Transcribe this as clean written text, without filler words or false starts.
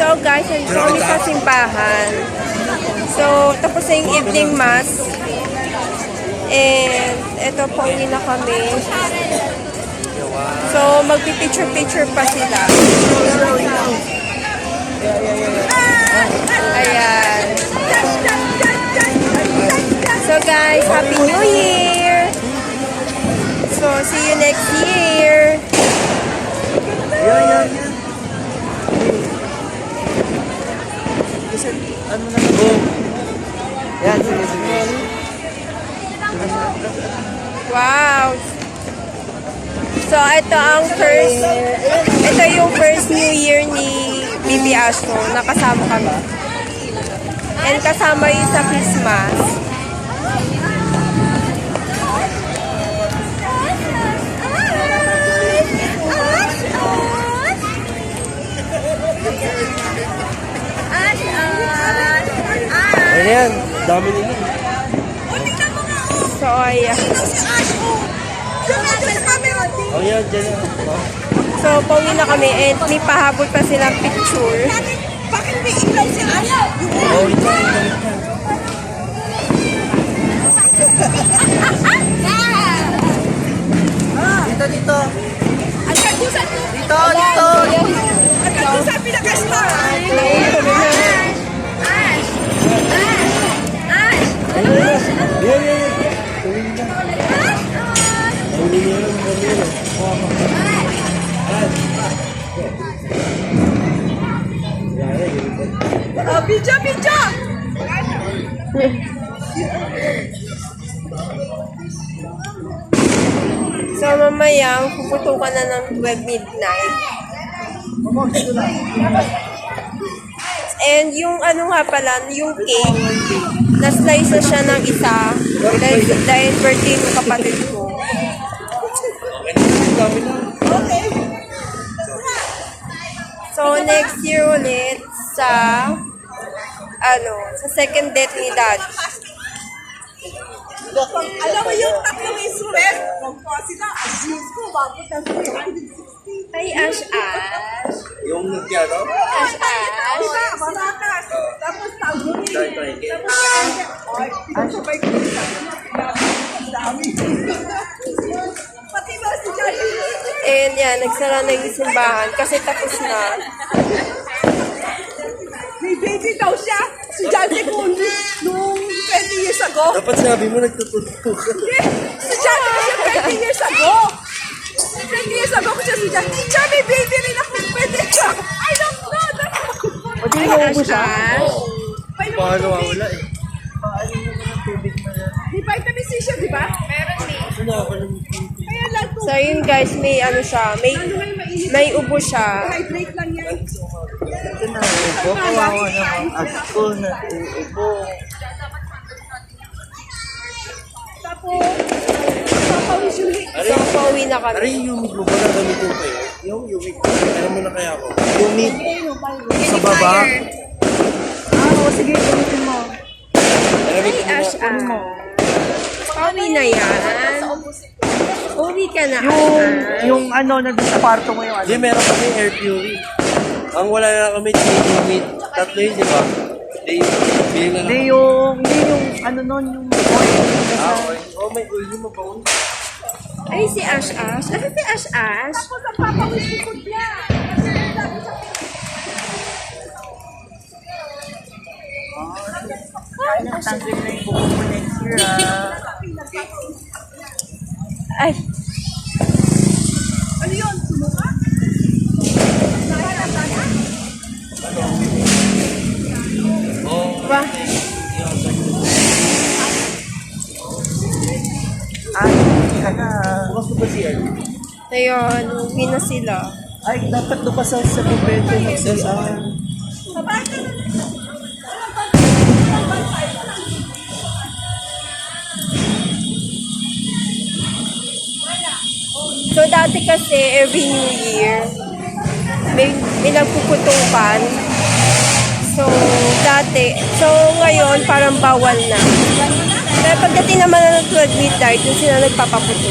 Hello guys, nandito kami sa simbahan. So, tapos na yung evening mass. And, eto po, uwi na kami. So, magpipicture-picture pa sila. Ayan. So guys, Happy New Year! So, see you next year! Ano na po? Yan, sige. Wow! So, ito yung first New Year ni Bibi Ashmo. Nakasama kami. And kasama yung sa Christmas. Ano yan? Dami nila. So, ayan. Oh, yan, dyan yan. So, pauwi na kami and may pahabol pa silang picture. Bakit may ilaw si Asho? Oh, ito. Dito. Hanggang doon sa Dito. hanggang doon sa pinaka-star. Picture! So, mamaya, puputukan na ng 12 midnight. And yung ano nga pala, yung cake, na-slice na siya ng isa dahil birthday ng kapatid ko. Okay. So, next year ulit sa second date ni Dad. Alam mo yung tatlong instrument? Magpa sila, as usual, bakit na Ay, Ash. Yung nagkano? Ash. Diba, marakas. Tapos taguli. Tapos ay, sabay ko sa dami. Pati ba si Johnny? And yan, nagsara na yung simbahan kasi tapos na. May baby daw siya. Si Johnny Kundi nung 20 years ago. Dapat sabi mo nagtututo ka. Si Johnny kasi 20 years ago. 20 years ago ko siya si Johnny. Siya may baby rin ako. Pwede siya. I don't know. Ay, Ash. Paano wala eh? Di vitamin C siya, di ba? Ano ako ng Kaya lang to. So, yun guys, may ano siya, may ubo siya. Hydrate lang yan. ito na. Upo, kawawa naman. Ako na upo. Tapos, papawis yung hit. So, pauwi na kami. Aray, yung mo ba na gamitin ko eh? Yung mid. Ano mo na kaya ako? Yung mid. Sa baba. Sige, gamitin mo. Ay, Ash. Pauwi na yan. Uwi ka na, Ash. Yung ano, nandun sa kwarto mo yung ano. Hindi, meron kami air fury. Ang wala na kami, yung mid. Tatlo yun, di ba? Hindi na lang. Hindi yung ano nun, yung oil. Okay. Oh, may oil mo pa. Ay, si Ash. Ano si Ash? Tapos ang papawis likod niya. Tanggal na yung buko mo next year, Ay, Ano yun? Sumuka? ba? Bukas mo ba siya? Ayun, uwi na sila. Ay, dapat doon pa sa kumpento mag-CR. So, dati kasi, every New Year, may nagpuputukan. So, ngayon, parang bawal na. Pero pagdating naman na ng 12 midnight, doon sila nagpapaputo.